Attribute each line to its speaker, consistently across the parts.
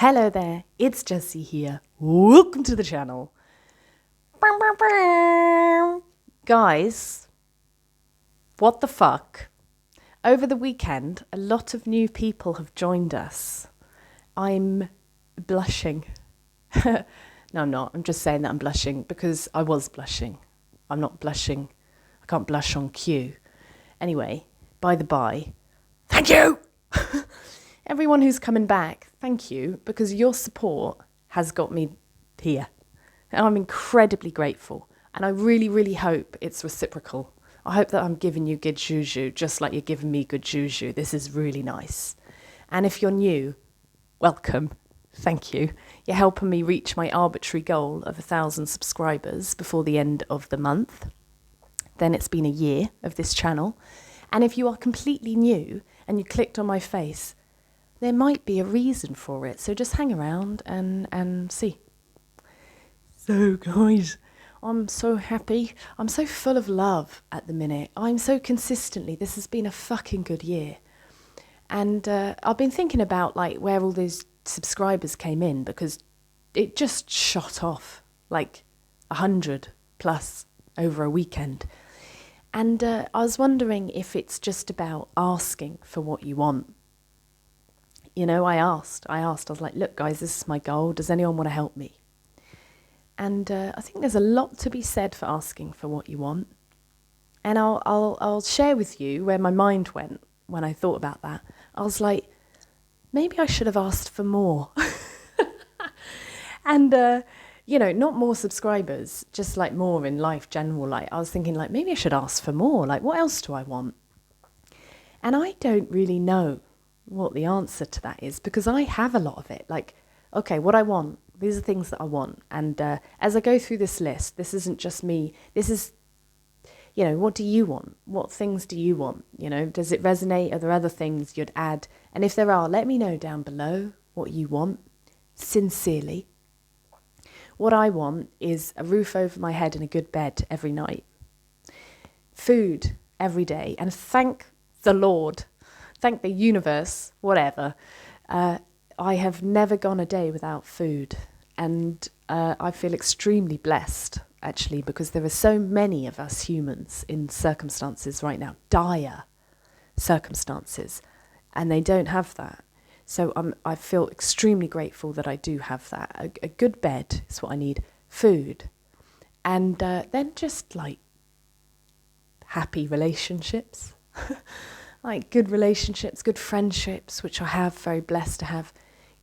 Speaker 1: Hello there, it's Jessie here. Welcome to the channel. Guys, what the fuck? Over the weekend, a lot of new people have joined us. I'm blushing. No, I'm not. I'm just saying that I'm blushing because I was blushing. I'm not blushing. I can't blush on cue. Anyway, by the by, thank you! Everyone who's coming back, thank you, because your support has got me here. And I'm incredibly grateful. And I really, really hope it's reciprocal. I hope that I'm giving you good juju, just like you're giving me good juju. This is really nice. And if you're new, welcome. Thank you. You're helping me reach my arbitrary goal of 1,000 subscribers before the end of the month. Then it's been a year of this channel. And if you are completely new and you clicked on my face, there might be a reason for it. So just hang around and see. So guys, I'm so happy. I'm so full of love at the minute. I'm so consistently, this has been a fucking good year. And I've been thinking about like where all those subscribers came in because it just shot off like 100 plus over a weekend. And I was wondering if it's just about asking for what you want. You know, I asked, I was like, look guys, this is my goal. Does anyone want to help me? And I think there's a lot to be said for asking for what you want. And I'll share with you where my mind went when I thought about that. I was like, maybe I should have asked for more. And, you know, not more subscribers, just like more in life, general. Like I was thinking like, maybe I should ask for more. Like, what else do I want? And I don't really know what the answer to that is because I have a lot of it. Like, okay, what I want, these are things that I want. And as I go through this list, this isn't just me. This is, you know, what do you want? What things do you want? You know, does it resonate? Are there other things you'd add? And if there are, let me know down below what you want, sincerely. What I want is a roof over my head and a good bed every night. Food every day. And thank the Lord, thank the universe, whatever. I have never gone a day without food. And I feel extremely blessed, actually, because there are so many of us humans in circumstances right now, dire circumstances, and they don't have that. So I feel extremely grateful that I do have that. A good bed is what I need, food, and then just like happy relationships, like good relationships, good friendships, which I have, very blessed to have,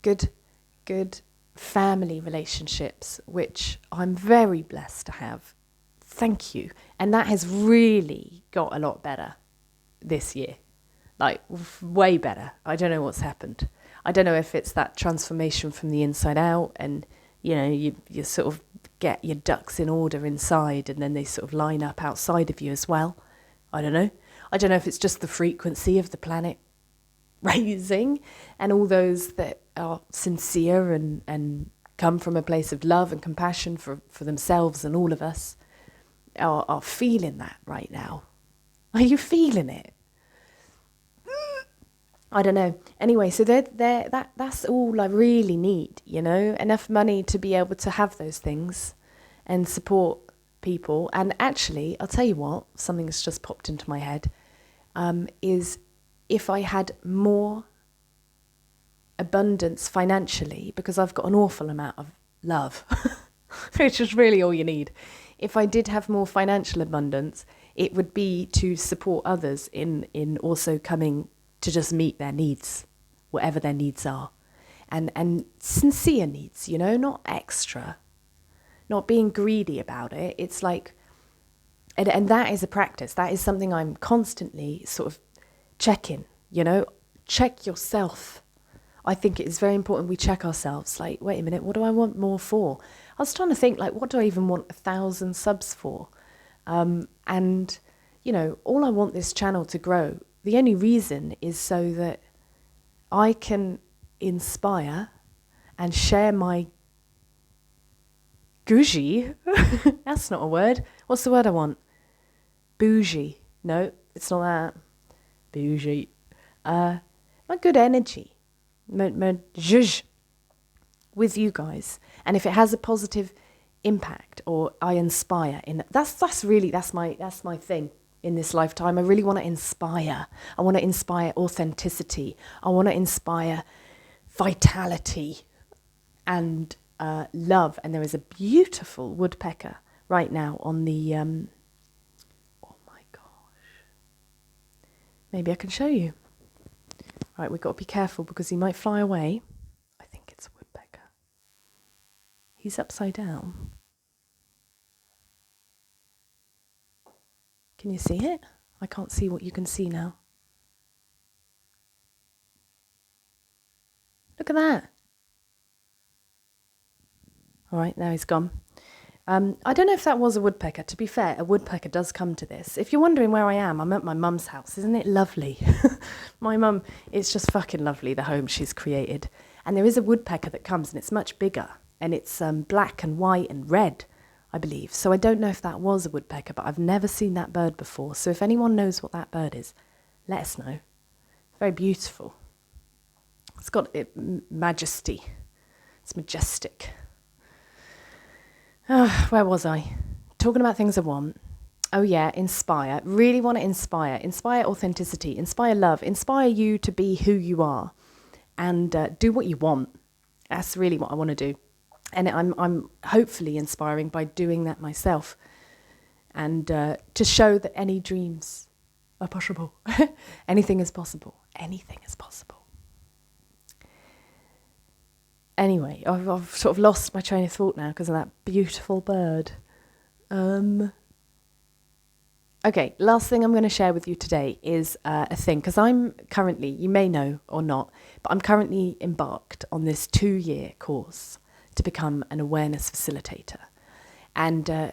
Speaker 1: good family relationships, which I'm very blessed to have. Thank you. And that has really got a lot better this year. Like, way better. I don't know what's happened. I don't know if it's that transformation from the inside out and, you know, you sort of get your ducks in order inside and then they sort of line up outside of you as well. I don't know. I don't know if it's just the frequency of the planet raising and all those that are sincere and come from a place of love and compassion for themselves and all of us are feeling that right now. Are you feeling it? I don't know. Anyway, so that's all I really need, you know, enough money to be able to have those things and support people. And actually, I'll tell you what, something that's just popped into my head, is if I had more abundance financially, because I've got an awful amount of love, which is really all you need. If I did have more financial abundance, it would be to support others in also coming to just meet their needs, whatever their needs are. And sincere needs, you know, not extra, not being greedy about it. It's like, and that is a practice. That is something I'm constantly sort of checking, you know, check yourself. I think it is very important we check ourselves. Like, wait a minute, what do I want more for? I was trying to think, like, what do I even want 1,000 subs for? And, you know, all I want this channel to grow, the only reason is so that I can inspire and share my bougie. That's not a word. What's the word I want? Bougie. No, it's not that. Bougie. My good energy. My zhuzh. with you guys. And if it has a positive impact or I inspire in that's my thing in this lifetime. I really want to inspire. I want to inspire authenticity. I want to inspire vitality and love. And there is a beautiful woodpecker right now on the oh my gosh, maybe I can show you. Right, we've got to be careful because he might fly away. I think it's a woodpecker. He's upside down. Can you see it? I can't see what you can see now. Look at that. All right, now he's gone. I don't know if that was a woodpecker. To be fair, a woodpecker does come to this. If you're wondering where I am, I'm at my mum's house. Isn't it lovely? My mum, it's just fucking lovely, the home she's created. And there is a woodpecker that comes, and it's much bigger. And it's black and white and red, I believe. So I don't know if that was a woodpecker, but I've never seen that bird before. So if anyone knows what that bird is, let us know. Very beautiful. It's got majesty. It's majestic. Where was I? Talking about things I want. Oh yeah, inspire. Really want to inspire. Inspire authenticity. Inspire love. Inspire you to be who you are. And do what you want. That's really what I want to do. And I'm hopefully inspiring by doing that myself. And to show that any dreams are possible. Anything is possible. Anything is possible. Anyway, I've sort of lost my train of thought now because of that beautiful bird. Okay, last thing I'm going to share with you today is a thing, because I'm currently, you may know or not, but I'm currently embarked on this 2-year course to become an awareness facilitator. And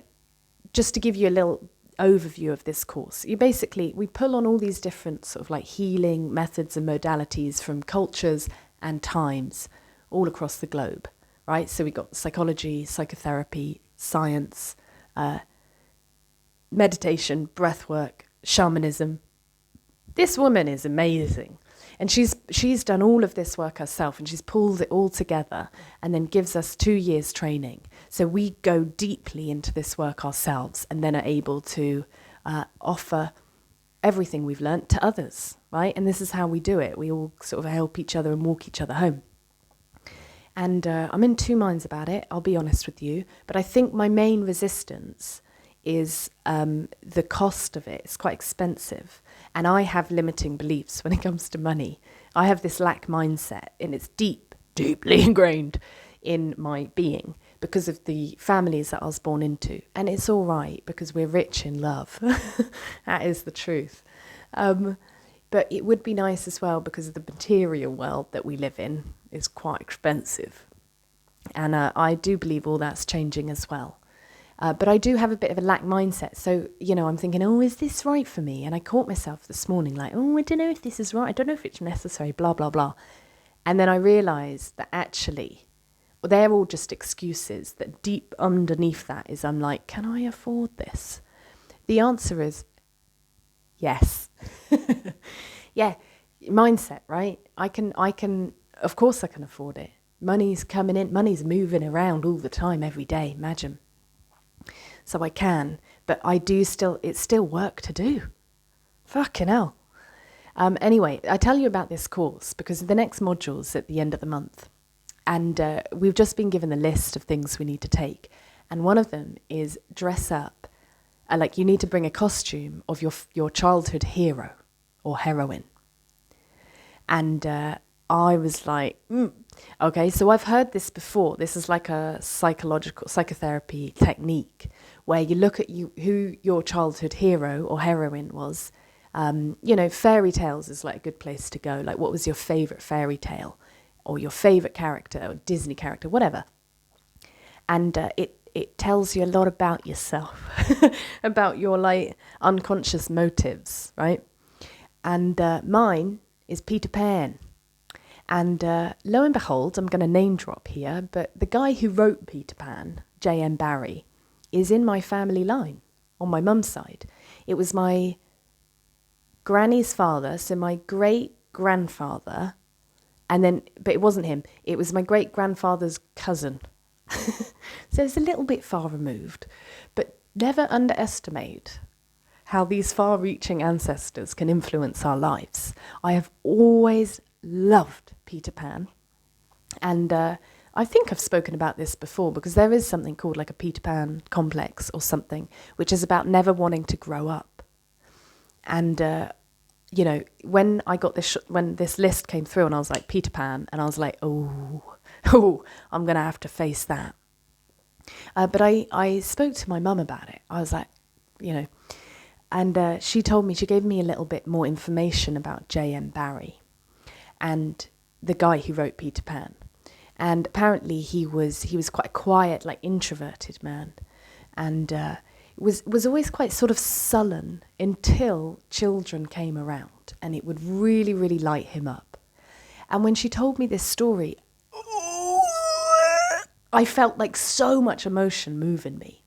Speaker 1: just to give you a little overview of this course, we pull on all these different sort of like healing methods and modalities from cultures and times all across the globe, right? So we've got psychology, psychotherapy, science, meditation, breathwork, shamanism. This woman is amazing. And she's done all of this work herself, and she's pulled it all together and then gives us 2 years training. So we go deeply into this work ourselves and then are able to offer everything we've learnt to others, right? And this is how we do it. We all sort of help each other and walk each other home. And I'm in two minds about it, I'll be honest with you. But I think my main resistance is the cost of it. It's quite expensive. And I have limiting beliefs when it comes to money. I have this lack mindset, and it's deeply ingrained in my being because of the families that I was born into. And it's all right because we're rich in love. That is the truth. But it would be nice as well because of the material world that we live in is quite expensive. And I do believe all that's changing as well. But I do have a bit of a lack mindset. So, I'm thinking, oh, is this right for me? And I caught myself this morning like, oh, I don't know if this is right. I don't know if it's necessary, blah, blah, blah. And then I realised that actually, they're all just excuses, that deep underneath that is I'm like, can I afford this? The answer is yes. Yeah, mindset, right? I can, of course I can afford it. Money's coming in, money's moving around all the time, every day, imagine. So I can, but it's still work to do. Fucking hell. Anyway, I tell you about this course because the next module's at the end of the month. And we've just been given a list of things we need to take. And one of them is dress up. Like you need to bring a costume of your childhood hero or heroine. And I was like, okay, so I've heard this before. This is like a psychotherapy technique where you look at who your childhood hero or heroine was. Fairy tales is like a good place to go. Like, what was your favorite fairy tale or your favorite character or Disney character, whatever. And it tells you a lot about yourself, about your like unconscious motives, right? And mine is Peter Pan. And lo and behold, I'm going to name drop here, but the guy who wrote Peter Pan, J.M. Barrie, is in my family line on my mum's side. It was my granny's father, so my great-grandfather, But it wasn't him. It was my great-grandfather's cousin. So it's a little bit far removed. But never underestimate how these far-reaching ancestors can influence our lives. I have always loved Peter Pan. And I think I've spoken about this before, because there is something called like a Peter Pan complex or something, which is about never wanting to grow up. And, when I got when this list came through and I was like, Peter Pan, and I was like, oh, I'm going to have to face that. But I spoke to my mum about it. I was like, and she gave me a little bit more information about J.M. Barrie and the guy who wrote Peter Pan. And apparently he was quite a quiet, like introverted man, and was always quite sort of sullen until children came around, and it would really, really light him up. And when she told me this story, I felt like so much emotion move in me.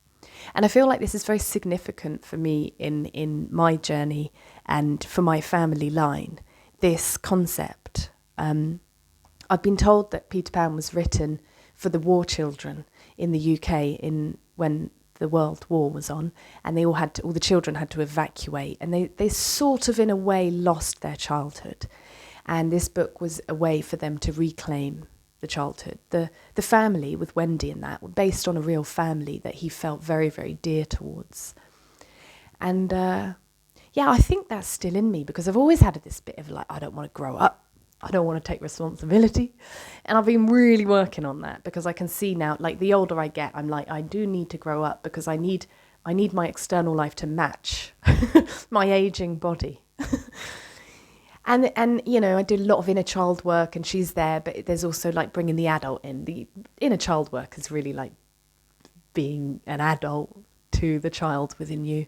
Speaker 1: And I feel like this is very significant for me in my journey and for my family line, this concept. I've been told that Peter Pan was written for the war children in the UK when the World War was on, and all the children had to evacuate, and they sort of in a way lost their childhood. And this book was a way for them to reclaim the childhood. The family with Wendy and that were based on a real family that he felt very, very dear towards. And I think that's still in me, because I've always had this bit of like, I don't want to grow up. I don't want to take responsibility. And I've been really working on that, because I can see now, like the older I get, I'm like, I do need to grow up, because I need my external life to match my aging body. And I do a lot of inner child work, and she's there, but there's also like bringing the adult in. The inner child work is really like being an adult to the child within you.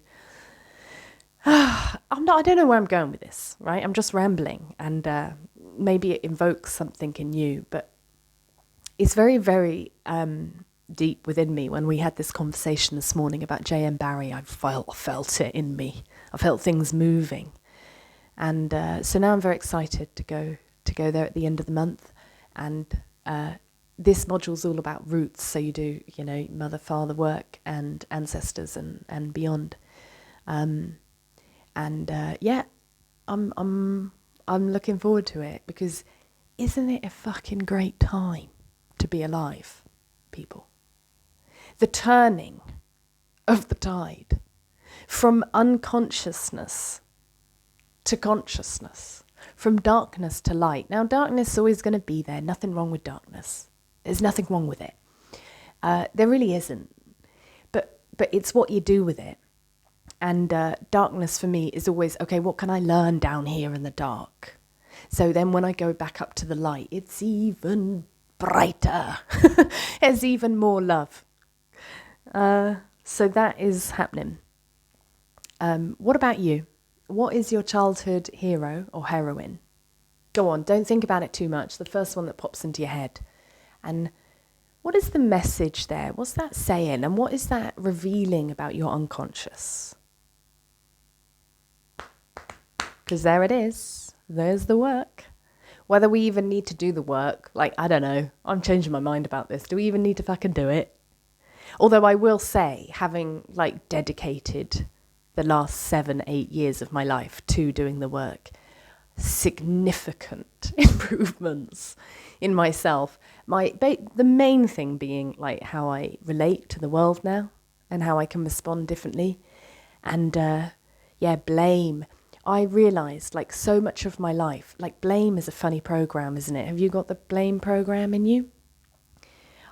Speaker 1: I don't know where I'm going with this, right? I'm just rambling, and maybe it invokes something in you, but it's very, very deep within me. When we had this conversation this morning about J.M. Barrie, I felt it in me. I felt things moving. And so now I'm very excited to go there at the end of the month. And this module's all about roots. So you do, mother, father work and ancestors and beyond. I'm looking forward to it, because isn't it a fucking great time to be alive, people? The turning of the tide from unconsciousness to consciousness, from darkness to light. Now, darkness is always going to be there. Nothing wrong with darkness. There's nothing wrong with it. There really isn't. But it's what you do with it. And darkness for me is always, okay, what can I learn down here in the dark? So then when I go back up to the light, it's even brighter. There's even more love. So that is happening. What about you? What is your childhood hero or heroine? Go on, don't think about it too much. The first one that pops into your head. And what is the message there? What's that saying? And what is that revealing about your unconscious? Because there it is. There's the work. Whether we even need to do the work, like, I don't know. I'm changing my mind about this. Do we even need to fucking do it? Although I will say, having like dedicated the last 7-8 years of my life to doing the work, significant improvements in myself. The main thing being like how I relate to the world now and how I can respond differently. And blame. I realised like so much of my life, like blame is a funny program, isn't it? Have you got the blame program in you?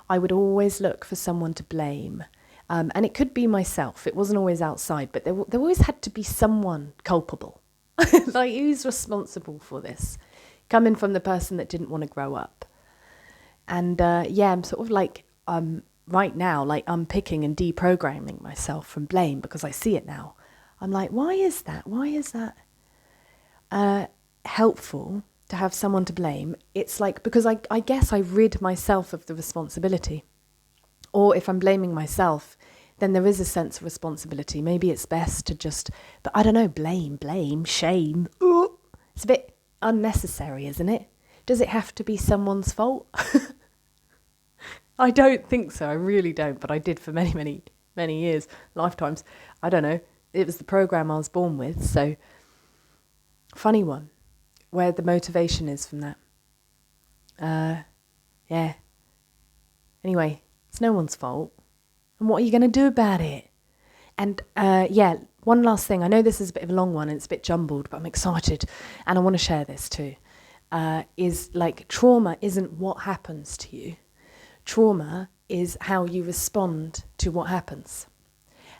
Speaker 1: I would always look for someone to blame. And it could be myself. It wasn't always outside, but there always had to be someone culpable. Like, who's responsible for this? Coming from the person that didn't want to grow up. And I'm sort of like, right now, like unpicking and deprogramming myself from blame, because I see it now. I'm like, why is that? Why is that helpful to have someone to blame? It's like, because I guess I rid myself of the responsibility. Or if I'm blaming myself, then there is a sense of responsibility. Maybe it's best to just, but I don't know, blame, shame. Ooh, it's a bit unnecessary, isn't it? Does it have to be someone's fault? I don't think so. I really don't. But I did for many, many, many years, lifetimes. I don't know. It was the program I was born with. So, funny one, where the motivation is from that. Yeah. Anyway, it's no one's fault. And what are you going to do about it? And yeah, one last thing. I know this is a bit of a long one and it's a bit jumbled, but I'm excited. And I want to share this too. Is like trauma isn't what happens to you. Trauma is how you respond to what happens.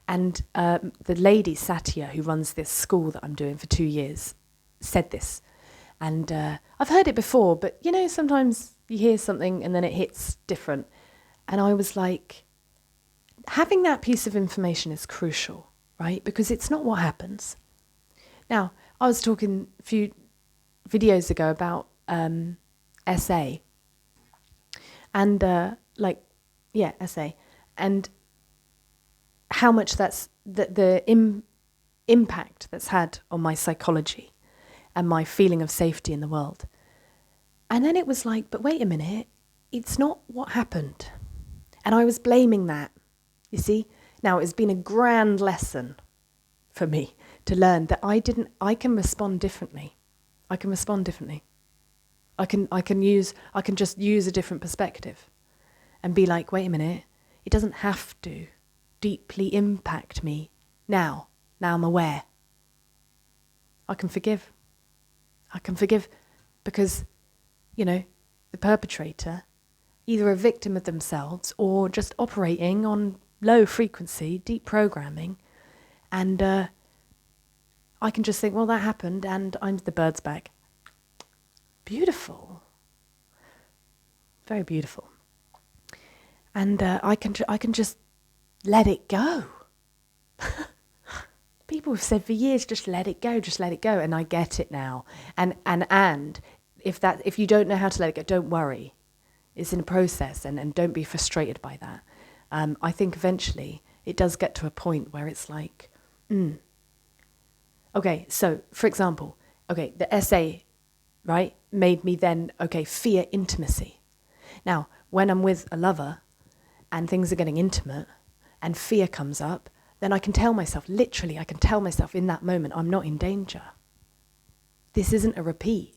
Speaker 1: And the lady, Satya, who runs this school that I'm doing for 2 years, said this. And I've heard it before, but you know, sometimes you hear something and then it hits different. And I was like, having that piece of information is crucial, right? Because it's not what happens. Now, I was talking a few videos ago about SA. And SA. And how much that's the impact that's had on my psychology and my feeling of safety in the world. And then it was like, but wait a minute, it's not what happened. And I was blaming that, you see. Now, it's been a grand lesson for me to learn that I can respond differently. I can respond differently. I can just use a different perspective and be like, wait a minute, it doesn't have to deeply impact me now. Now I'm aware. I can forgive. Because, you know, the perpetrator, either a victim of themselves or just operating on low frequency, deep programming, and I can just think, well, that happened and I'm the bird's back. Beautiful. Very beautiful. And I can just let it go. People have said for years, just let it go, and I get it now. And if you don't know how to let it go, don't worry. It's in a process, and don't be frustrated by that. I think eventually it does get to a point where it's like, okay, so for example, okay, the SA, right, made me then, fear intimacy. Now, when I'm with a lover and things are getting intimate and fear comes up, then I can tell myself in that moment, I'm not in danger. This isn't a repeat.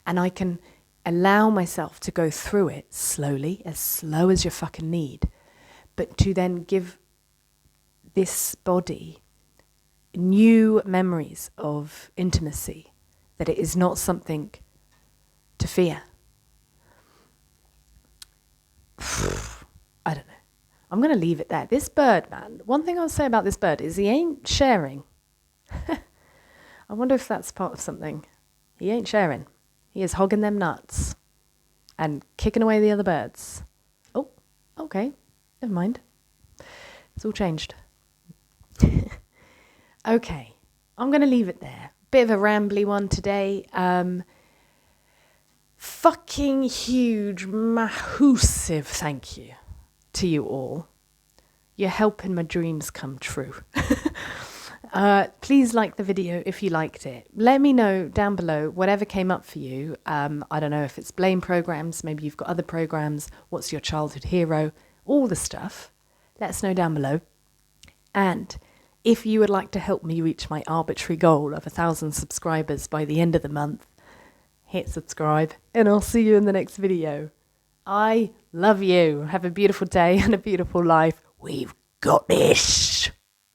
Speaker 1: And I can allow myself to go through it slowly, as slow as you fucking need, but to then give this body new memories of intimacy, that it is not something to fear. I don't know. I'm going to leave it there. This bird, man, one thing I'll say about this bird is he ain't sharing. I wonder if that's part of something. He ain't sharing. He is hogging them nuts and kicking away the other birds. Oh, okay. Never mind. It's all changed. Okay. I'm going to leave it there. Bit of a rambly one today. Fucking huge, massive thank you to you all. You're helping my dreams come true. Please like the video if you liked it. Let me know down below whatever came up for you. I don't know if it's blame programs, maybe you've got other programs, what's your childhood hero, all the stuff. Let us know down below. And if you would like to help me reach my arbitrary goal of 1,000 subscribers by the end of the month, hit subscribe and I'll see you in the next video. I love you. Have a beautiful day and a beautiful life. We've got it.